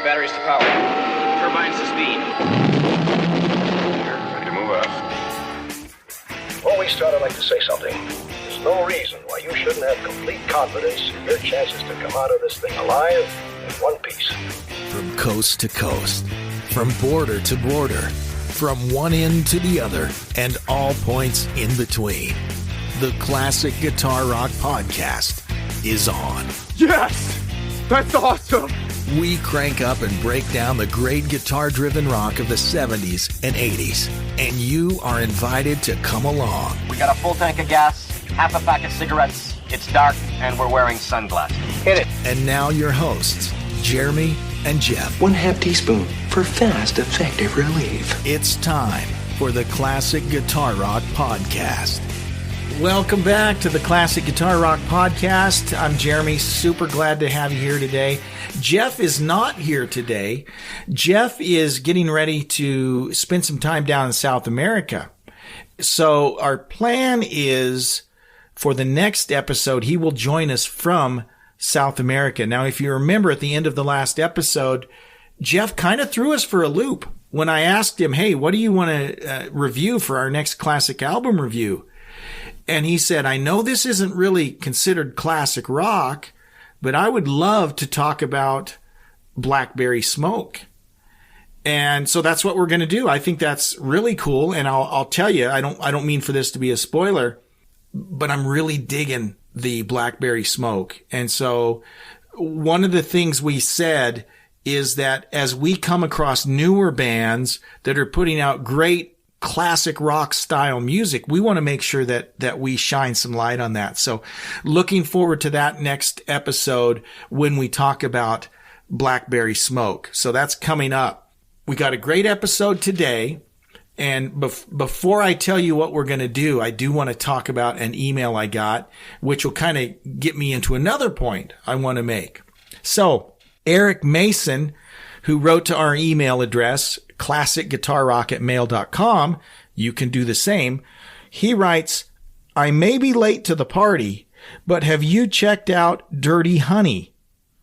Batteries to power. Turbines to speed. Ready to move out. Before we start, I'd like to say something. There's no reason why you shouldn't have complete confidence in your chances to come out of this thing alive in one piece. From coast to coast, from border to border, from one end to the other, and all points in between. The Classic Guitar Rock Podcast is on. Yes! That's awesome! We crank up and break down the great guitar-driven rock of the 70s and 80s, and you are invited to come along. We got a full tank of gas, half a pack of cigarettes, it's dark, and we're wearing sunglasses. Hit it. And now your hosts, Jeremy and Jeff. 1/2 teaspoon for fast, effective relief. It's time for the Classic Guitar Rock Podcast. Welcome back to the Classic Guitar Rock Podcast. I'm Jeremy, super glad to have you here today. Jeff is not here today. Jeff is getting ready to spend some time down in South America. So our plan is for the next episode, he will join us from South America. Now, if you remember at the end of the last episode, Jeff kind of threw us for a loop when I asked him, hey, what do you want to review for our next classic album review? And he said, I know this isn't really considered classic rock, but I would love to talk about Blackberry Smoke. And so that's what we're going to do. I think that's really cool. And I'll tell you, I don't mean for this to be a spoiler, but I'm really digging the Blackberry Smoke. And so one of the things we said is that as we come across newer bands that are putting out great classic rock style music, we want to make sure that we shine some light on that. So looking forward to that next episode when we talk about Blackberry Smoke. So that's coming up. We got a great episode today. And before I tell you what we're going to do, I do want to talk about an email I got, which will kind of get me into another point I want to make. So Eric Mason, who wrote to our email address, classicguitarrock@mail.com. You can do the same. He writes, I may be late to the party, but have you checked out Dirty Honey?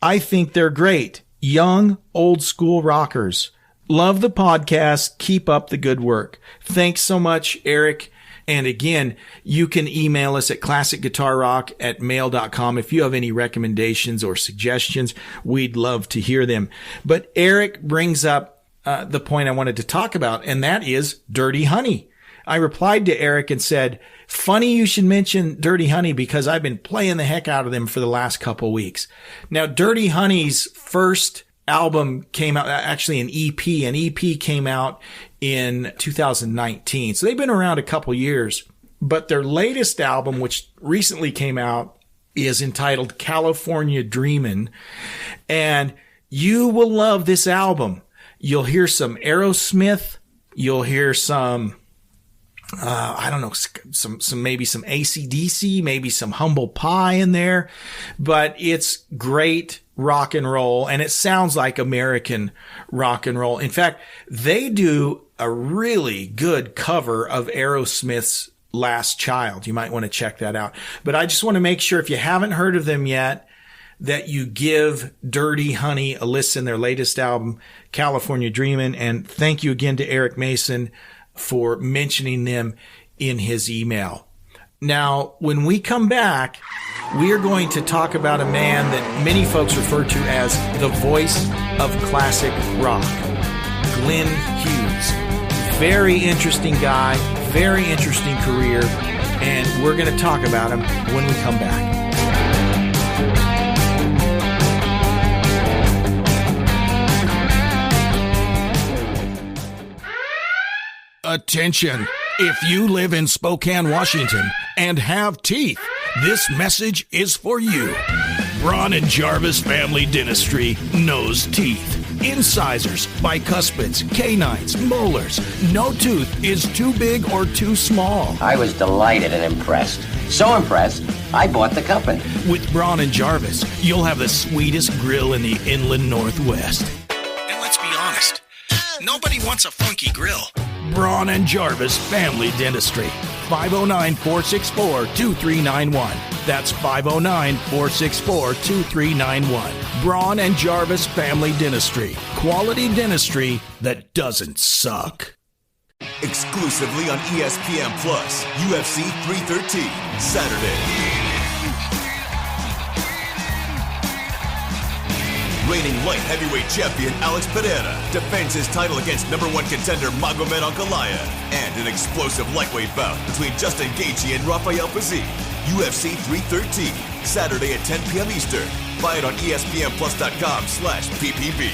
I think they're great. Young, old school rockers. Love the podcast. Keep up the good work. Thanks so much, Eric. And again, you can email us at classicguitarrock@mail.com. If you have any recommendations or suggestions, we'd love to hear them. But Eric brings up the point I wanted to talk about, and that is Dirty Honey. I replied to Eric and said, funny you should mention Dirty Honey because I've been playing the heck out of them for the last couple weeks. Now, Dirty Honey's first album came out, actually an EP. An EP came out in 2019. So they've been around a couple years, but their latest album, which recently came out, is entitled California Dreamin'. And you will love this album. You'll hear some Aerosmith. You'll hear some, maybe some AC/DC, maybe some Humble Pie in there, but it's great rock and roll, and it sounds like American rock and roll. In fact, they do a really good cover of Aerosmith's Last Child. You might want to check that out. But I just want to make sure, if you haven't heard of them yet, that you give Dirty Honey a listen, their latest album, California Dreamin'. And thank you again to Eric Mason for mentioning them in his email. Now, when we come back, we are going to talk about a man that many folks refer to as the voice of classic rock, Glenn Hughes. Very interesting guy, very interesting career, and we're going to talk about him when we come back. Attention! If you live in Spokane, Washington, and have teeth, this message is for you. Braun and Jarvis Family Dentistry knows teeth. Incisors, bicuspids, canines, molars. No tooth is too big or too small. I was delighted and impressed. So impressed, I bought the company. With Braun and Jarvis, you'll have the sweetest grill in the inland Northwest. And let's be honest, nobody wants a funky grill. Braun and Jarvis Family Dentistry, 509-464-2391. That's 509-464-2391. Braun and Jarvis Family Dentistry. Quality dentistry that doesn't suck. Exclusively on ESPN Plus, UFC 313, Saturday. Reigning light heavyweight champion Alex Pereira defends his title against number one contender Magomed Ankalaev, and an explosive lightweight bout between Justin Gaethje and Rafael Fiziev. UFC 313, Saturday at 10 p.m. Eastern. Buy it on ESPNplus.com/PPV.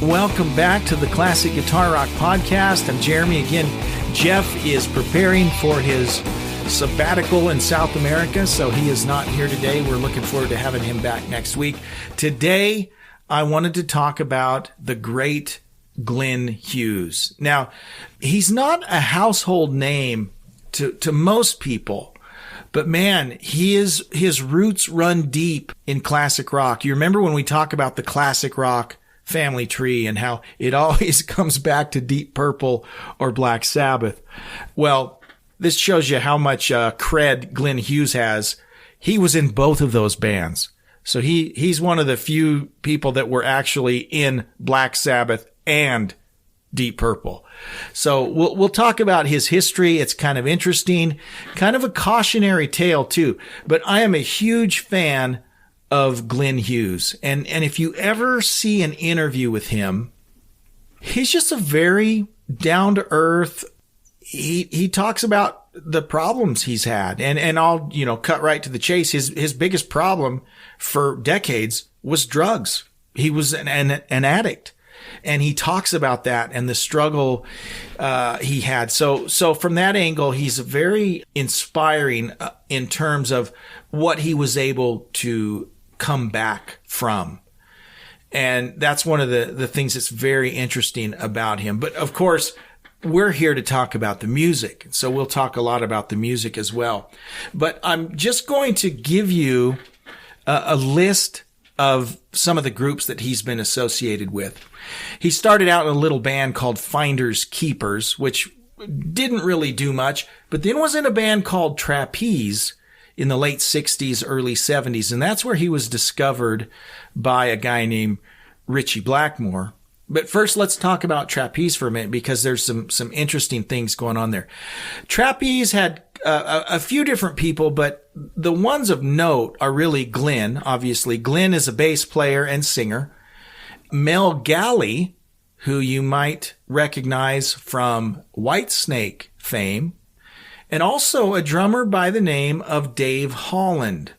Welcome back to the Classic Guitar Rock Podcast. I'm Jeremy again. Jeff is preparing for his sabbatical in South America, so he is not here today. We're looking forward to having him back next week. Today, I wanted to talk about the great Glenn Hughes. Now, he's not a household name to most people, but man, his roots run deep in classic rock. You remember when we talk about the classic rock family tree and how it always comes back to Deep Purple or Black Sabbath? Well, this shows you how much cred Glenn Hughes has. He was in both of those bands. So he's one of the few people that were actually in Black Sabbath and Deep Purple. So we'll talk about his history. It's kind of interesting, kind of a cautionary tale too. But I am a huge fan of Glenn Hughes. And if you ever see an interview with him, he's just a very down to earth. He talks about the problems he's had, and I'll, cut right to the chase. His biggest problem for decades was drugs. He was an addict, and he talks about that and the struggle, he had. So from that angle, he's very inspiring in terms of what he was able to come back from. And that's one of the things that's very interesting about him. But of course, we're here to talk about the music. So we'll talk a lot about the music as well. But I'm just going to give you a list of some of the groups that he's been associated with. He started out in a little band called Finders Keepers, which didn't really do much, but then was in a band called Trapeze in the late 60s, early 70s. And that's where he was discovered by a guy named Richie Blackmore. But first, let's talk about Trapeze for a minute, because there's some interesting things going on there. Trapeze had a few different people, but the ones of note are really Glenn. Obviously, Glenn is a bass player and singer. Mel Galley, who you might recognize from Whitesnake fame, and also a drummer by the name of Dave Holland.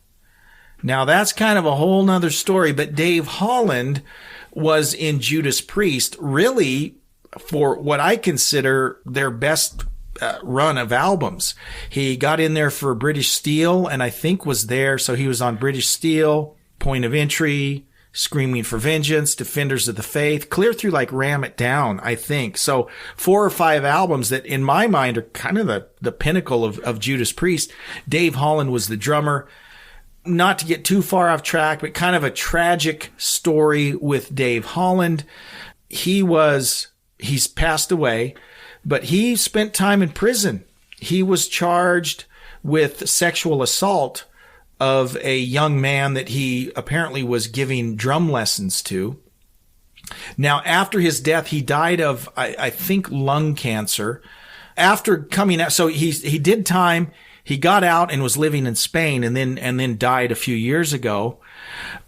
Now, that's kind of a whole nother story, but Dave Holland was in Judas Priest, really for what I consider their best run of albums. He got in there for British Steel, and I think was there. So he was on British Steel, Point of Entry, Screaming for Vengeance, Defenders of the Faith, clear through like Ram It Down, I think. So 4 or 5 albums that in my mind are kind of the pinnacle of Judas Priest. Dave Holland was the drummer. Not to get too far off track, but kind of a tragic story with Dave Holland. He's passed away, but he spent time in prison. He was charged with sexual assault of a young man that he apparently was giving drum lessons to. Now, after his death, he died of, I think, lung cancer. After coming out, so he did time. He got out and was living in Spain, and then died a few years ago.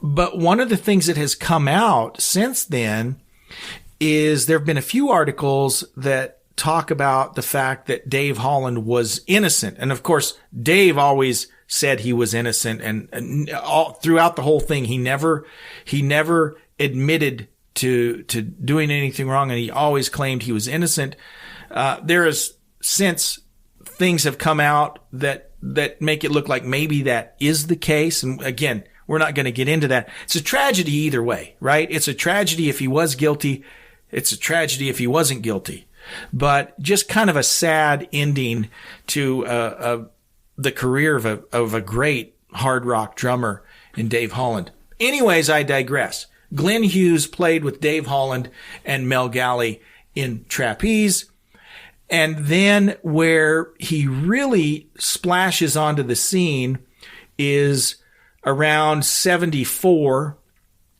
But one of the things that has come out since then is there have been a few articles that talk about the fact that Dave Holland was innocent. And of course, Dave always said he was innocent, and all throughout the whole thing, he never admitted to doing anything wrong, and he always claimed he was innocent. There is since things have come out that make it look like maybe that is the case. And again, we're not going to get into that. It's a tragedy either way, right? It's a tragedy if he was guilty. It's a tragedy if he wasn't guilty. But just kind of a sad ending to the career of a great hard rock drummer in Dave Holland. Anyways, I digress. Glenn Hughes played with Dave Holland and Mel Galley in trapeze. And then where he really splashes onto the scene is around 74,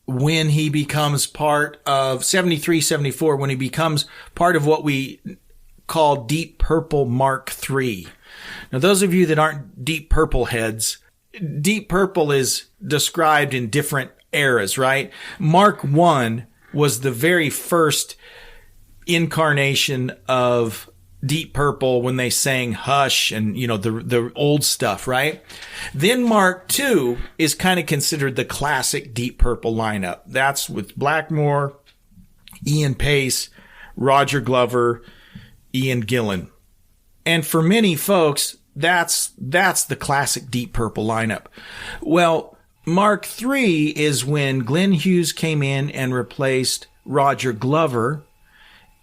when he becomes part of 73, 74, when he becomes part of what we call Deep Purple Mark III. Now, those of you that aren't Deep Purple heads, Deep Purple is described in different eras, right? Mark I was the very first incarnation of Deep Purple when they sang Hush and, the old stuff, right? Then Mark II is kind of considered the classic Deep Purple lineup. That's with Blackmore, Ian Pace, Roger Glover, Ian Gillan. And for many folks, that's the classic Deep Purple lineup. Well, Mark III is when Glenn Hughes came in and replaced Roger Glover,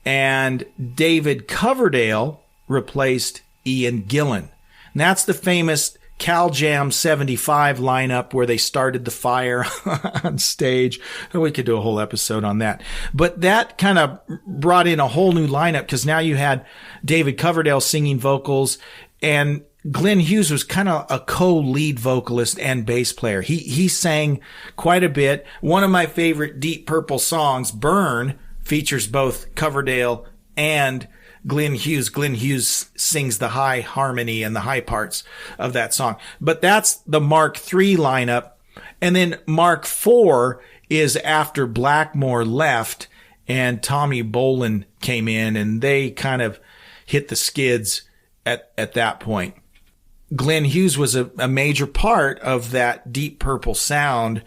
and David Coverdale replaced Ian Gillan. And that's the famous Cal Jam 75 lineup where they started the fire on stage. We could do a whole episode on that. But that kind of brought in a whole new lineup, because now you had David Coverdale singing vocals, and Glenn Hughes was kind of a co-lead vocalist and bass player. He sang quite a bit. One of my favorite Deep Purple songs, Burn, features both Coverdale and Glenn Hughes. Glenn Hughes sings the high harmony and the high parts of that song. But that's the Mark III lineup. And then Mark IV is after Blackmore left and Tommy Bolin came in, and they kind of hit the skids at that point. Glenn Hughes was a major part of that Deep Purple sound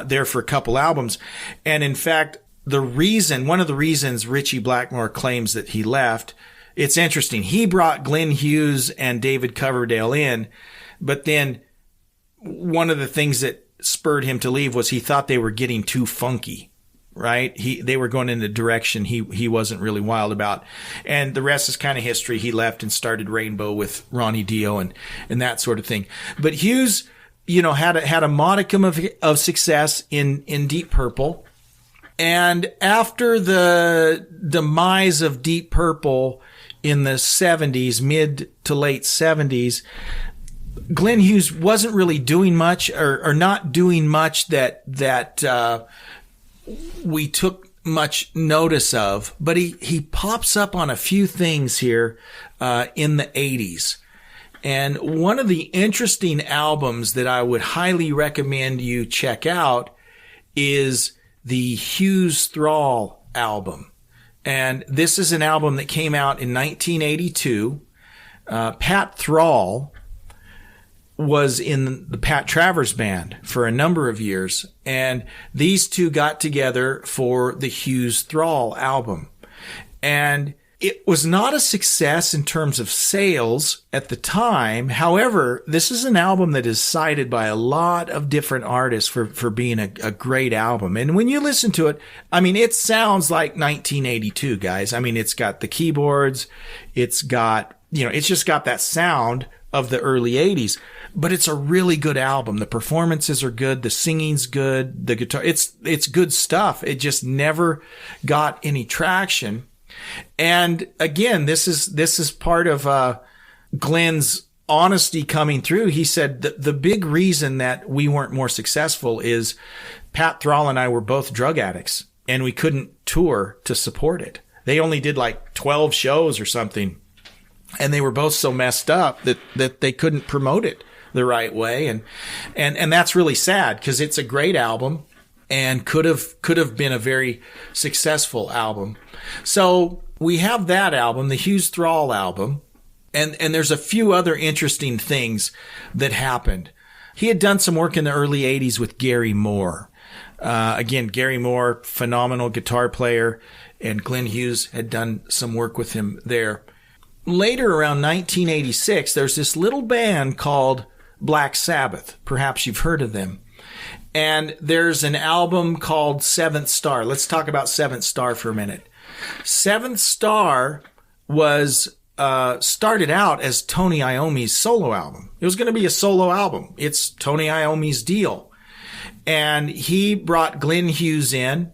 there for a couple albums. And in fact, one of the reasons Ritchie Blackmore claims that he left, it's interesting. He brought Glenn Hughes and David Coverdale in, but then one of the things that spurred him to leave was he thought they were getting too funky, right? They were going in the direction he wasn't really wild about. And the rest is kind of history. He left and started Rainbow with Ronnie Dio and that sort of thing. But Hughes, had a modicum of success in Deep Purple. And after the demise of Deep Purple in the 70s, mid to late 70s, Glenn Hughes wasn't really doing much or not doing much that we took much notice of. But he pops up on a few things here in the 80s. And one of the interesting albums that I would highly recommend you check out is the Hughes Thrall album. And this is an album that came out in 1982. Pat Thrall was in the Pat Travers Band for a number of years, and these two got together for the Hughes Thrall album. And it was not a success in terms of sales at the time. However, this is an album that is cited by a lot of different artists for being a great album. And when you listen to it, it sounds like 1982, guys. It's got the keyboards. It's got, it's just got that sound of the early 80s. But it's a really good album. The performances are good. The singing's good. The guitar, it's good stuff. It just never got any traction. And again, this is part of Glenn's honesty coming through. He said the big reason that we weren't more successful is Pat Thrall and I were both drug addicts, and we couldn't tour to support it. They only did like 12 shows or something, and they were both so messed up that they couldn't promote it the right way. And that's really sad, because it's a great album and could have been a very successful album. So we have that album, the Hughes Thrall album, and there's a few other interesting things that happened. He had done some work in the early 80s with Gary Moore. Again, Gary Moore, phenomenal guitar player, and Glenn Hughes had done some work with him there. Later, around 1986, there's this little band called Black Sabbath. Perhaps you've heard of them. And there's an album called Seventh Star. Let's talk about Seventh Star for a minute. Seventh Star was started out as Tony Iommi's solo album. It was going to be a solo album. It's Tony Iommi's deal. And he brought Glenn Hughes in,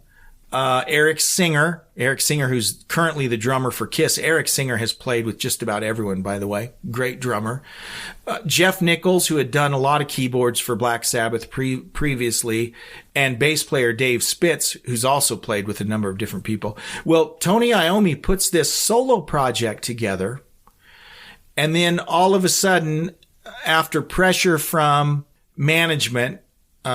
Eric Singer, who's currently the drummer for Kiss. Eric Singer has played with just about everyone, by the way. Great drummer. Jeff Nichols, who had done a lot of keyboards for Black Sabbath previously, and bass player Dave Spitz, who's also played with a number of different people. Well, Tony Iommi puts this solo project together, and then all of a sudden, after pressure from management,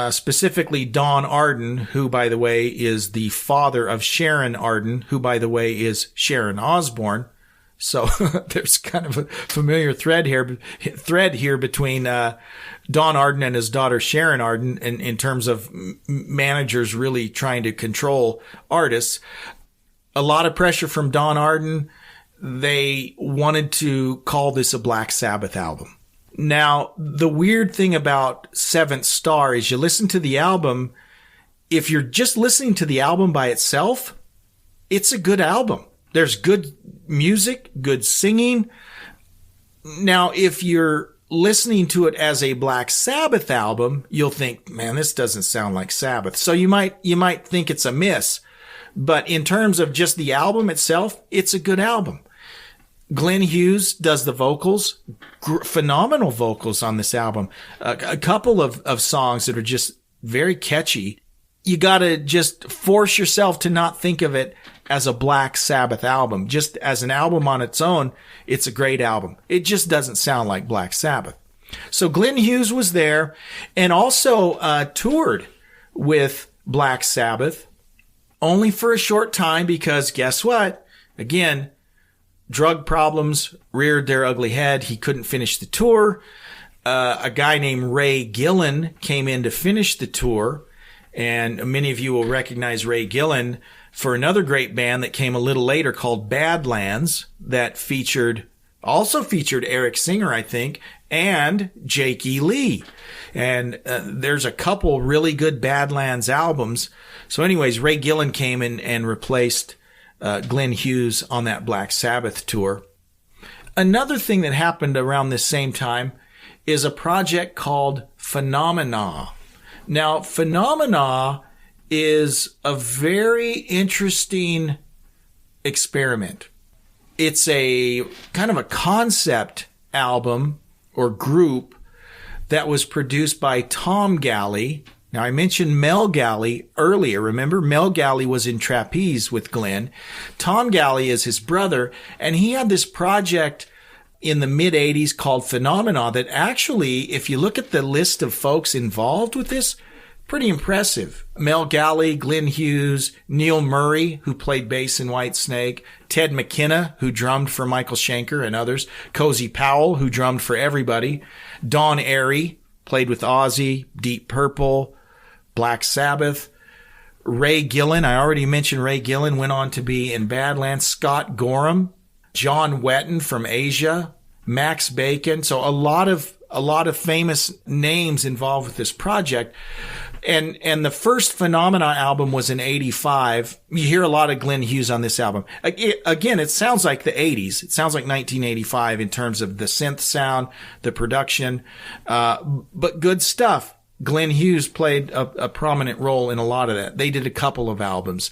specifically Don Arden, who, by the way, is the father of Sharon Arden, who, by the way, is Sharon Osbourne. So there's kind of a familiar thread here between Don Arden and his daughter Sharon Arden in terms of managers really trying to control artists. A lot of pressure from Don Arden. They wanted to call this a Black Sabbath album. Now, the weird thing about Seventh Star is you listen to the album. If you're just listening to the album by itself, it's a good album. There's good music, good singing. Now, if you're listening to it as a Black Sabbath album, you'll think, man, this doesn't sound like Sabbath. So you might think it's a miss. But in terms of just the album itself, it's a good album. Glenn Hughes does the vocals, phenomenal vocals on this album. A couple of songs that are just very catchy. You gotta just force yourself to not think of it as a Black Sabbath album. Just as an album on its own, it's a great album. It just doesn't sound like Black Sabbath. So Glenn Hughes was there and also toured with Black Sabbath, only for a short time because guess what? Again, drug problems reared their ugly head. He couldn't finish the tour. A guy named Ray Gillen came in to finish the tour. And many of you will recognize Ray Gillen for another great band that came a little later called Badlands that also featured Eric Singer, I think, and Jake E. Lee. And there's a couple really good Badlands albums. So anyways, Ray Gillen came in and replaced Glenn Hughes on that Black Sabbath tour. Another thing that happened around this same time is a project called Phenomena. Now, Phenomena is a very interesting experiment. It's a kind of a concept album or group that was produced by Tom Galley. Now, I mentioned Mel Galley earlier. Remember, Mel Galley was in Trapeze with Glenn. Tom Galley is his brother, and he had this project in the mid-'80s called Phenomena that actually, if you look at the list of folks involved with this, pretty impressive. Mel Galley, Glenn Hughes, Neil Murray, who played bass in Whitesnake, Ted McKenna, who drummed for Michael Schenker and others, Cozy Powell, who drummed for everybody, Don Airey, played with Ozzy, Deep Purple, Black Sabbath, Ray Gillen. I already mentioned Ray Gillen went on to be in Badlands. Scott Gorham, John Wetton from Asia, Max Bacon. So a lot of famous names involved with this project. And the first Phenomena album was in 85. You hear a lot of Glenn Hughes on this album. Again, it sounds like the 80s. It sounds like 1985 in terms of the synth sound, the production, but good stuff. Glenn Hughes played a prominent role in a lot of that. They did a couple of albums.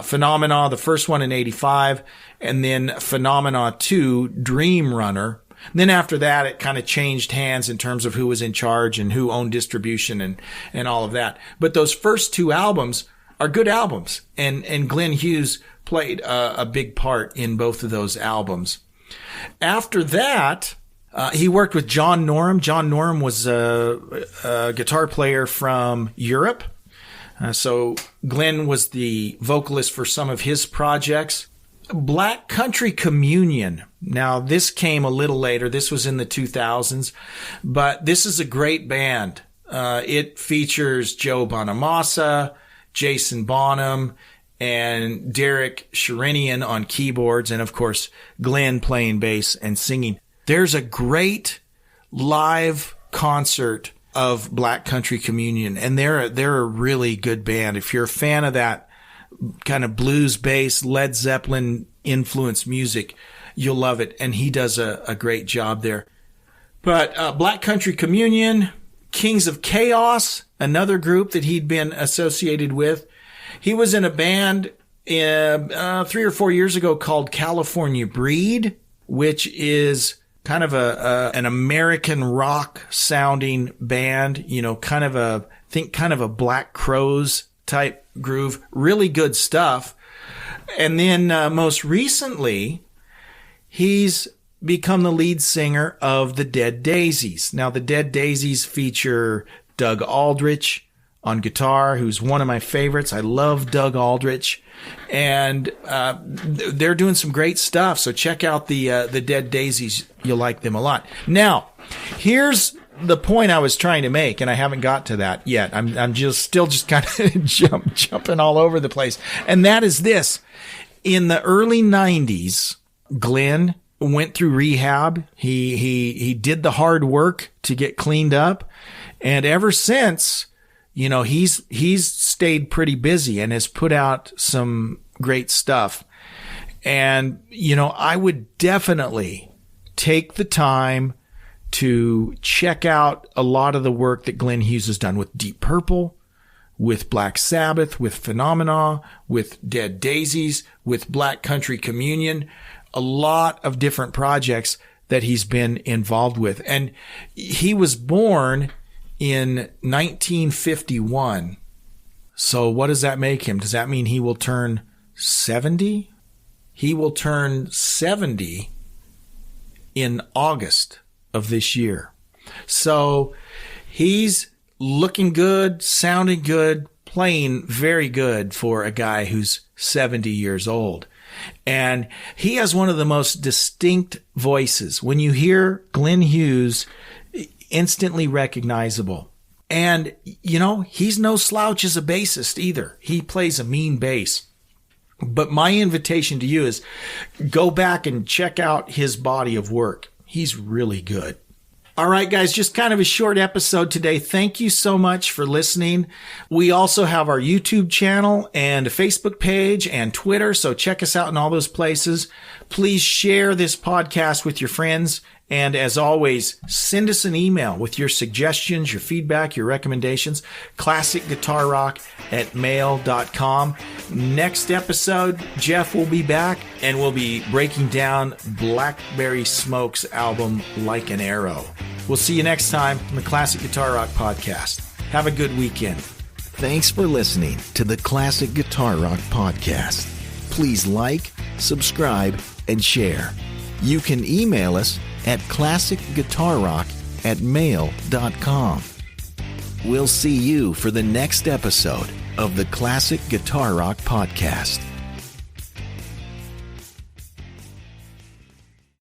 Phenomena, the first one in 85, and then Phenomena 2, Dream Runner. And then after that, it kind of changed hands in terms of who was in charge and who owned distribution and all of that. But those first two albums are good albums. And Glenn Hughes played a big part in both of those albums. After that, he worked with John Norum. John Norum was a guitar player from Europe. So Glenn was the vocalist for some of his projects. Black Country Communion. Now, this came a little later. This was in the 2000s, but this is a great band. It features Joe Bonamassa, Jason Bonham, and Derek Sherinian on keyboards, and of course, Glenn playing bass and singing. There's a great live concert of Black Country Communion, and they're a really good band. If you're a fan of that kind of blues bass, Led Zeppelin influenced music, you'll love it. And he does a great job there. But Black Country Communion, Kings of Chaos, another group that he'd been associated with. He was in a band 3 or 4 years ago called California Breed, which is kind of an American rock sounding band, kind of a Black Crowes type groove. Really good stuff. And then most recently, he's become the lead singer of the Dead Daisies. Now, the Dead Daisies feature Doug Aldrich on guitar, who's one of my favorites. I love Doug Aldrich. And they're doing some great stuff. So check out the Dead Daisies. You'll like them a lot. Now, here's the point I was trying to make, and I haven't got to that yet. I'm still kind of jumping all over the place. And that is this. In the early 90s, Glenn went through rehab. He did the hard work to get cleaned up. And ever since, he's stayed pretty busy and has put out some great stuff. And, I would definitely take the time to check out a lot of the work that Glenn Hughes has done with Deep Purple, with Black Sabbath, with Phenomena, with Dead Daisies, with Black Country Communion, a lot of different projects that he's been involved with. And he was born in 1951. So what does that make him? Does that mean he will turn 70? He will turn 70 in August of this year. So he's looking good, sounding good, playing very good for a guy who's 70 years old. And he has one of the most distinct voices. When you hear Glenn Hughes, instantly recognizable. And, he's no slouch as a bassist either. He plays a mean bass. But my invitation to you is go back and check out his body of work. He's really good. All right, guys, just kind of a short episode today. Thank you so much for listening. We also have our YouTube channel and a Facebook page and Twitter, so check us out in all those places. Please share this podcast with your friends. And as always, send us an email with your suggestions, your feedback, your recommendations, classicguitarrock@mail.com. Next episode, Jeff will be back and we'll be breaking down Blackberry Smoke's album, Like an Arrow. We'll see you next time on the Classic Guitar Rock Podcast. Have a good weekend. Thanks for listening to the Classic Guitar Rock Podcast. Please like, subscribe, and share. You can email us at classicguitarrock@mail.com. We'll see you for the next episode of the Classic Guitar Rock Podcast.